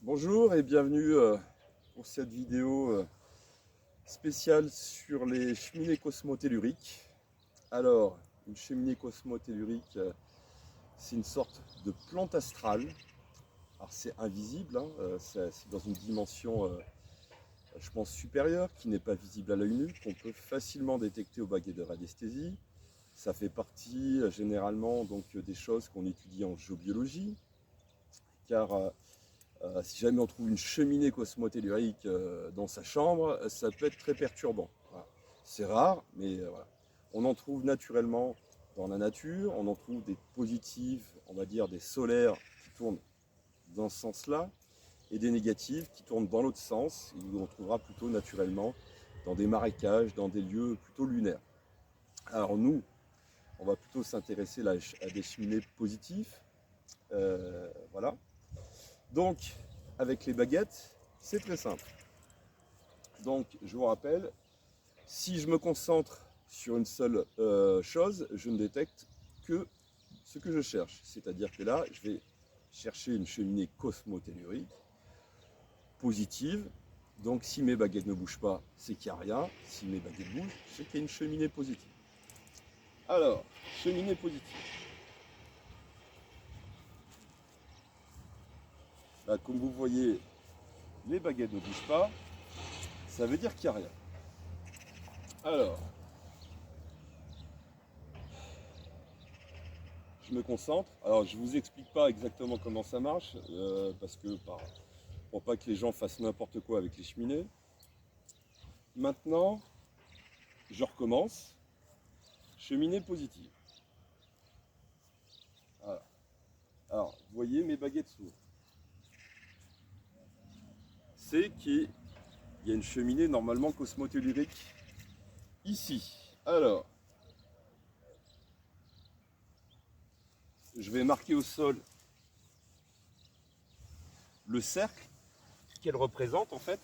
Bonjour et bienvenue pour cette vidéo spéciale sur les cheminées cosmotelluriques. Alors, une cheminée cosmotellurique, c'est une sorte de plante astrale. Alors c'est invisible, hein, c'est dans une dimension, je pense, supérieure, qui n'est pas visible à l'œil nu, qu'on peut facilement détecter au baguet de radiesthésie. Ça fait partie généralement donc, des choses qu'on étudie en géobiologie, car si jamais on trouve une cheminée cosmotellurique dans sa chambre, ça peut être très perturbant. Voilà. C'est rare, mais voilà. On en trouve naturellement dans la nature, on en trouve des positives, on va dire des solaires qui tournent dans ce sens-là, et des négatives qui tournent dans l'autre sens, et où on trouvera plutôt naturellement dans des marécages, dans des lieux plutôt lunaires. Alors nous, on va plutôt s'intéresser à des cheminées positives. Voilà. Donc, avec les baguettes, c'est très simple. Donc, je vous rappelle, si je me concentre sur une seule chose, je ne détecte que ce que je cherche. C'est-à-dire que là, je vais chercher une cheminée cosmotellurique positive. Donc, si mes baguettes ne bougent pas, c'est qu'il n'y a rien. Si mes baguettes bougent, c'est qu'il y a une cheminée positive. Alors, cheminée positive. Là, comme vous voyez, les baguettes ne bougent pas. Ça veut dire qu'il n'y a rien. Alors, je me concentre. Alors, je ne vous explique pas exactement comment ça marche, parce que pour pas que les gens fassent n'importe quoi avec les cheminées. Maintenant, je recommence. Cheminée positive. Voilà. Alors, vous voyez, mes baguettes s'ouvrent. C'est qu'il y a une cheminée normalement cosmotellurique ici. Alors, je vais marquer au sol le cercle qu'elle représente en fait.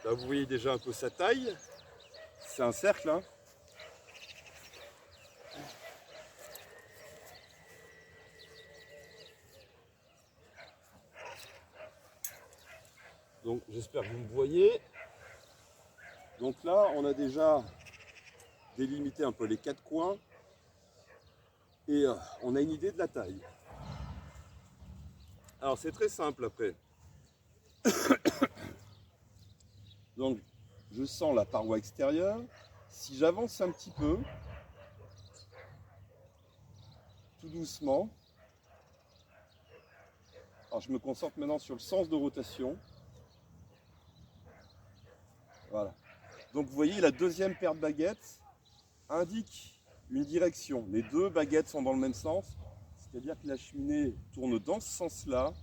Là, vous voyez déjà un peu sa taille. C'est un cercle, hein. Donc j'espère que vous me voyez. Donc là, on a déjà délimité un peu les quatre coins et on a une idée de la taille. Alors c'est très simple après. Donc je sens la paroi extérieure. Si j'avance un petit peu, tout doucement, alors je me concentre maintenant sur le sens de rotation. Voilà. Donc vous voyez, la deuxième paire de baguettes indique une direction. Les deux baguettes sont dans le même sens, c'est-à-dire que la cheminée tourne dans ce sens-là.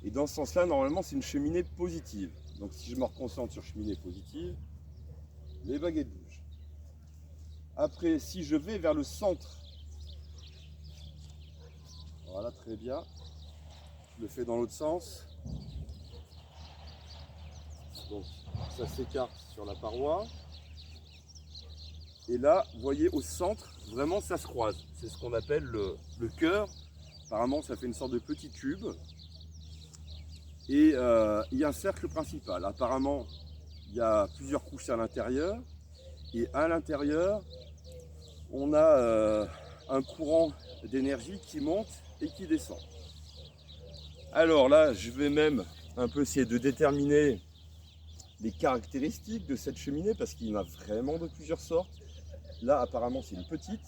Et dans ce sens-là, normalement, c'est une cheminée positive. Donc si je me reconcentre sur cheminée positive, les baguettes bougent. Après, si je vais vers le centre, voilà, très bien. Je le fais dans l'autre sens. Donc ça s'écarte sur la paroi. Et là, vous voyez, au centre, vraiment, ça se croise. C'est ce qu'on appelle le cœur. Apparemment, ça fait une sorte de petit tube. Et il y a un cercle principal. Apparemment, il y a plusieurs couches à l'intérieur. Et à l'intérieur, on a un courant d'énergie qui monte et qui descend. Alors là, je vais même un peu essayer de déterminer les caractéristiques de cette cheminée parce qu'il y en a vraiment de plusieurs sortes. Là, apparemment, c'est une petite.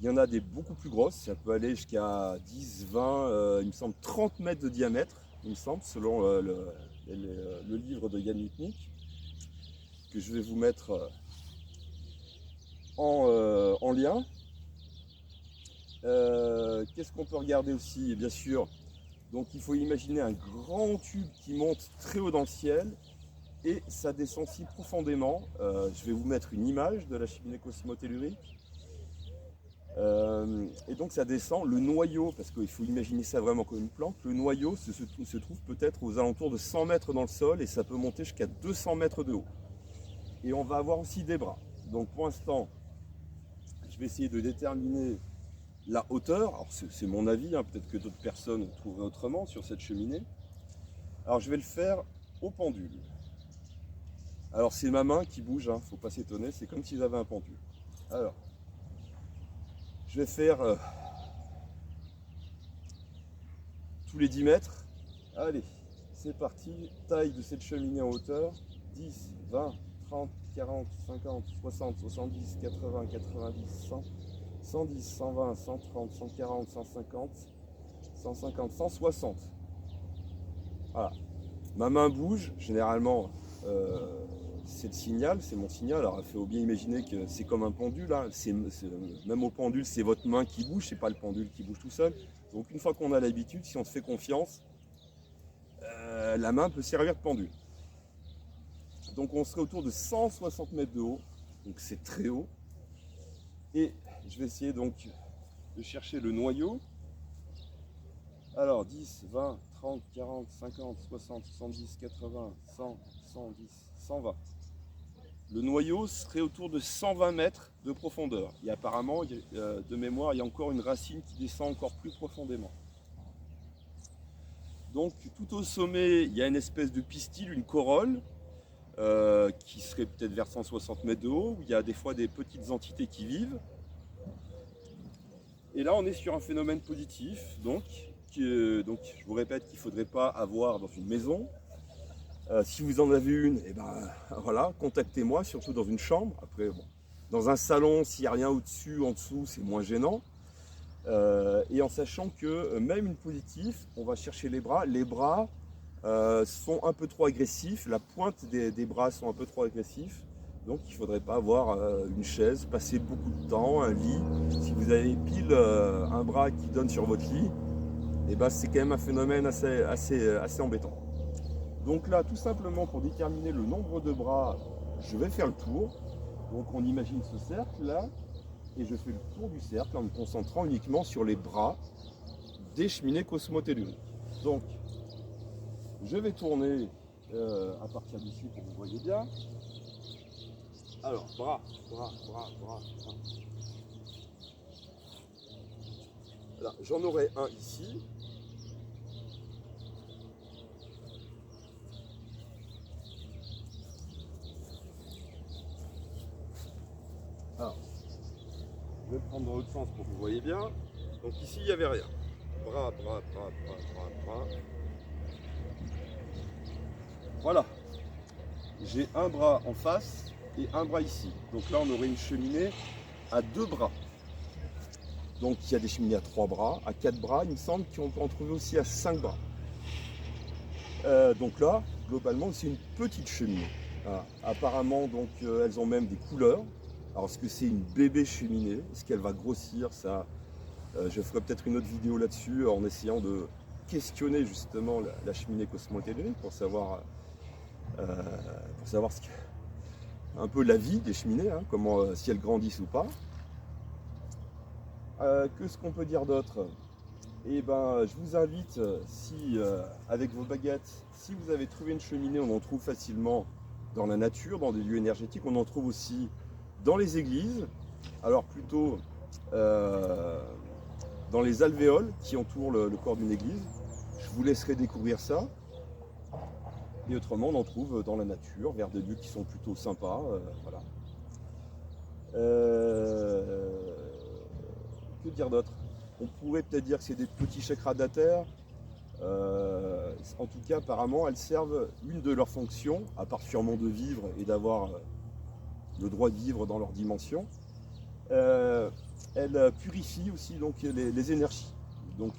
Il y en a des beaucoup plus grosses. Ça peut aller jusqu'à 10, 20, il me semble 30 mètres de diamètre, il me semble, selon le livre de Yann Lutnick, que je vais vous mettre en lien. Qu'est-ce qu'on peut regarder aussi? Et bien sûr, donc il faut imaginer un grand tube qui monte très haut dans le ciel et ça descend si profondément. Je vais vous mettre une image de la cheminée cosmotellurique. Et donc ça descend, le noyau, parce qu'il faut imaginer ça vraiment comme une plante, le noyau se trouve peut-être aux alentours de 100 mètres dans le sol et ça peut monter jusqu'à 200 mètres de haut. Et on va avoir aussi des bras. Donc pour l'instant, je vais essayer de déterminer la hauteur. Alors c'est mon avis, hein, peut-être que d'autres personnes trouveraient autrement sur cette cheminée. Alors je vais le faire au pendule. Alors c'est ma main qui bouge, hein, faut pas s'étonner, c'est comme si j'avais un pendule. Alors, je vais faire tous les 10 mètres. Allez, c'est parti. Taille de cette cheminée en hauteur, 10, 20, 30, 40, 50, 60, 70, 80, 90, 100, 110, 120, 130, 140, 150, 150, 160. Voilà. Ma main bouge, généralement c'est le signal, c'est mon signal. Alors il faut bien imaginer que c'est comme un pendule, hein. Même au pendule, c'est votre main qui bouge, c'est pas le pendule qui bouge tout seul. Donc une fois qu'on a l'habitude, si on se fait confiance, la main peut servir de pendule. Donc on serait autour de 160 mètres de haut, donc c'est très haut. Et je vais essayer donc de chercher le noyau. Alors 10, 20, 30, 40, 50, 60, 70, 80, 100, 110, 120. Le noyau serait autour de 120 mètres de profondeur. Et apparemment, de mémoire, il y a encore une racine qui descend encore plus profondément. Donc tout au sommet, il y a une espèce de pistil, une corolle, qui serait peut-être vers 160 mètres de haut, où il y a des fois des petites entités qui vivent. Et là, on est sur un phénomène positif, donc je vous répète qu'il ne faudrait pas avoir dans une maison. Si vous en avez une, et ben voilà, contactez-moi, surtout dans une chambre. Après, bon, dans un salon, s'il n'y a rien au-dessus, en dessous, c'est moins gênant. Et en sachant que même une positive, on va chercher les bras. Les bras sont un peu trop agressifs, la pointe des bras sont un peu trop agressifs. Donc il ne faudrait pas avoir une chaise, passer beaucoup de temps, un lit. Si vous avez pile un bras qui donne sur votre lit, et ben c'est quand même un phénomène assez embêtant. Donc là, tout simplement pour déterminer le nombre de bras, je vais faire le tour. Donc on imagine ce cercle là, et je fais le tour du cercle en me concentrant uniquement sur les bras des cheminées cosmotelluriques. Donc je vais tourner à partir d'ici pour que vous voyez bien. Alors, bras. Là, j'en aurai un ici. Alors, je vais le prendre dans l'autre sens pour que vous voyez bien. Donc ici, il n'y avait rien. Bras. Voilà. J'ai un bras en face et un bras ici. Donc là, on aurait une cheminée à 2 bras. Donc il y a des cheminées à 3 bras, à 4 bras. Il me semble qu'on peut en trouver aussi à 5 bras. Donc là, globalement, c'est une petite cheminée. Voilà. Apparemment, donc, elles ont même des couleurs. Alors, est-ce que c'est une bébé cheminée? Est-ce qu'elle va grossir? Ça, je ferai peut-être une autre vidéo là-dessus en essayant de questionner justement la cheminée cosmotellurique pour savoir un peu la vie des cheminées, hein, comment, si elles grandissent ou pas. Qu'est-ce qu'on peut dire d'autre? Et ben, je vous invite, si avec vos baguettes, si vous avez trouvé une cheminée, on en trouve facilement dans la nature, dans des lieux énergétiques, on en trouve aussi dans les églises, alors plutôt dans les alvéoles qui entourent le corps d'une église. Je vous laisserai découvrir ça. Et autrement, on en trouve dans la nature, vers des lieux qui sont plutôt sympas. Voilà. Que dire d'autre? On pourrait peut-être dire que c'est des petits chakras de la terre. En tout cas, apparemment, elles servent, une de leurs fonctions, à part sûrement de vivre et d'avoir le droit de vivre dans leur dimension, elles purifient aussi donc, les énergies. Donc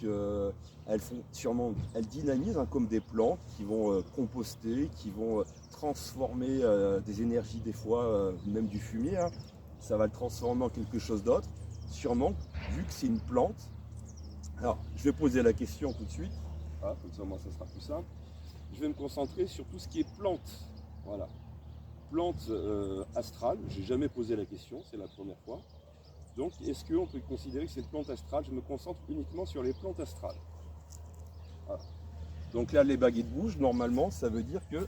elles dynamisent, hein, comme des plantes qui vont composter, qui vont transformer des énergies des fois, même du fumier, hein. Ça va le transformer en quelque chose d'autre, sûrement, vu que c'est une plante. Alors, je vais poser la question tout de suite. Ah, comme ça, moi, ça sera plus simple. Je vais me concentrer sur tout ce qui est plantes. Voilà. Plantes astrales, j'ai jamais posé la question, c'est la première fois. Donc, est-ce qu'on peut considérer que c'est une plante astrale? Je me concentre uniquement sur les plantes astrales. Voilà. Donc là, les baguettes bougent. Normalement, ça veut dire que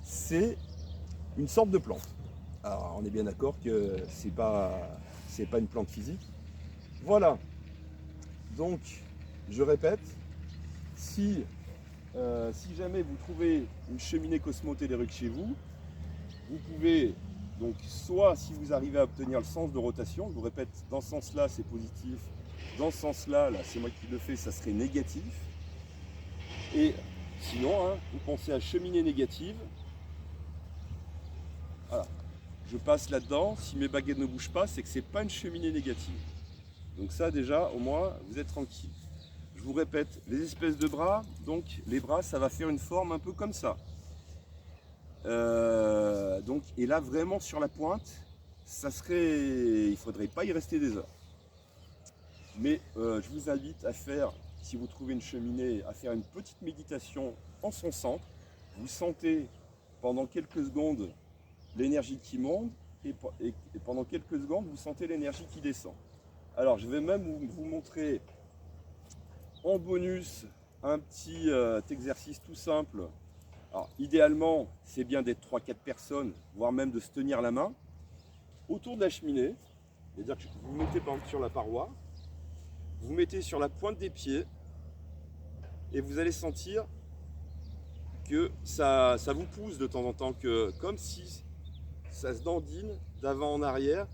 c'est une sorte de plante. Alors, on est bien d'accord que c'est pas une plante physique. Voilà. Donc, je répète, si jamais vous trouvez une cheminée cosmotellurique chez vous, vous pouvez, donc, soit si vous arrivez à obtenir le sens de rotation, je vous répète, dans ce sens-là, c'est positif, dans ce sens-là, là, c'est moi qui le fais, ça serait négatif. Et sinon, hein, vous pensez à cheminée négative. Voilà. Je passe là-dedans, si mes baguettes ne bougent pas, c'est que c'est pas une cheminée négative. Donc ça déjà, au moins, vous êtes tranquille. Je vous répète, les espèces de bras, donc les bras, ça va faire une forme un peu comme ça. Donc, et là, vraiment sur la pointe, ça serait, il ne faudrait pas y rester des heures. Mais je vous invite à faire, si vous trouvez une cheminée, à faire une petite méditation en son centre. Vous sentez pendant quelques secondes l'énergie qui monte et pendant quelques secondes, vous sentez l'énergie qui descend. Alors, je vais même vous montrer en bonus un petit exercice tout simple. Alors, idéalement, c'est bien d'être 3-4 personnes, voire même de se tenir la main autour de la cheminée. C'est-à-dire que vous mettez par exemple sur la paroi, vous mettez sur la pointe des pieds et vous allez sentir que ça vous pousse de temps en temps, comme si ça se dandine d'avant en arrière,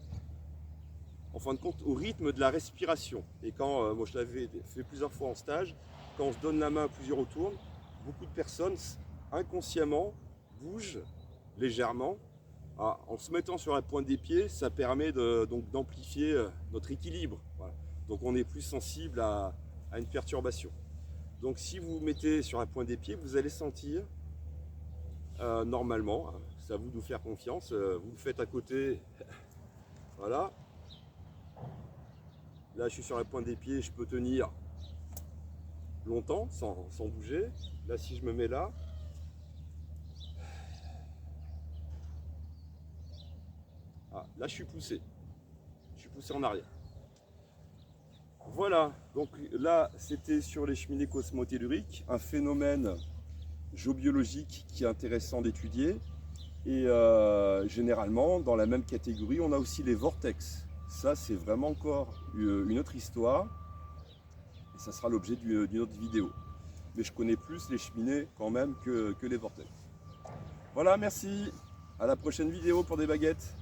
en fin de compte, au rythme de la respiration. Et quand, moi je l'avais fait plusieurs fois en stage, quand on se donne la main à plusieurs autour, beaucoup de personnes inconsciemment bougent légèrement. En se mettant sur la pointe des pieds, ça permet donc d'amplifier notre équilibre. Voilà. Donc on est plus sensible à une perturbation. Donc si vous vous mettez sur la pointe des pieds, vous allez sentir normalement, hein, c'est à vous de vous faire confiance, vous le faites à côté, voilà. Là je suis sur la pointe des pieds, je peux tenir longtemps sans bouger. Là si je me mets là, là je suis poussé en arrière. Voilà, donc là c'était sur les cheminées cosmotelluriques, un phénomène géobiologique qui est intéressant d'étudier. Et généralement, dans la même catégorie, on a aussi les vortex. Ça, c'est vraiment encore une autre histoire. Et ça sera l'objet d'une autre vidéo. Mais je connais plus les cheminées quand même que les vortex. Voilà, merci. À la prochaine vidéo pour des baguettes.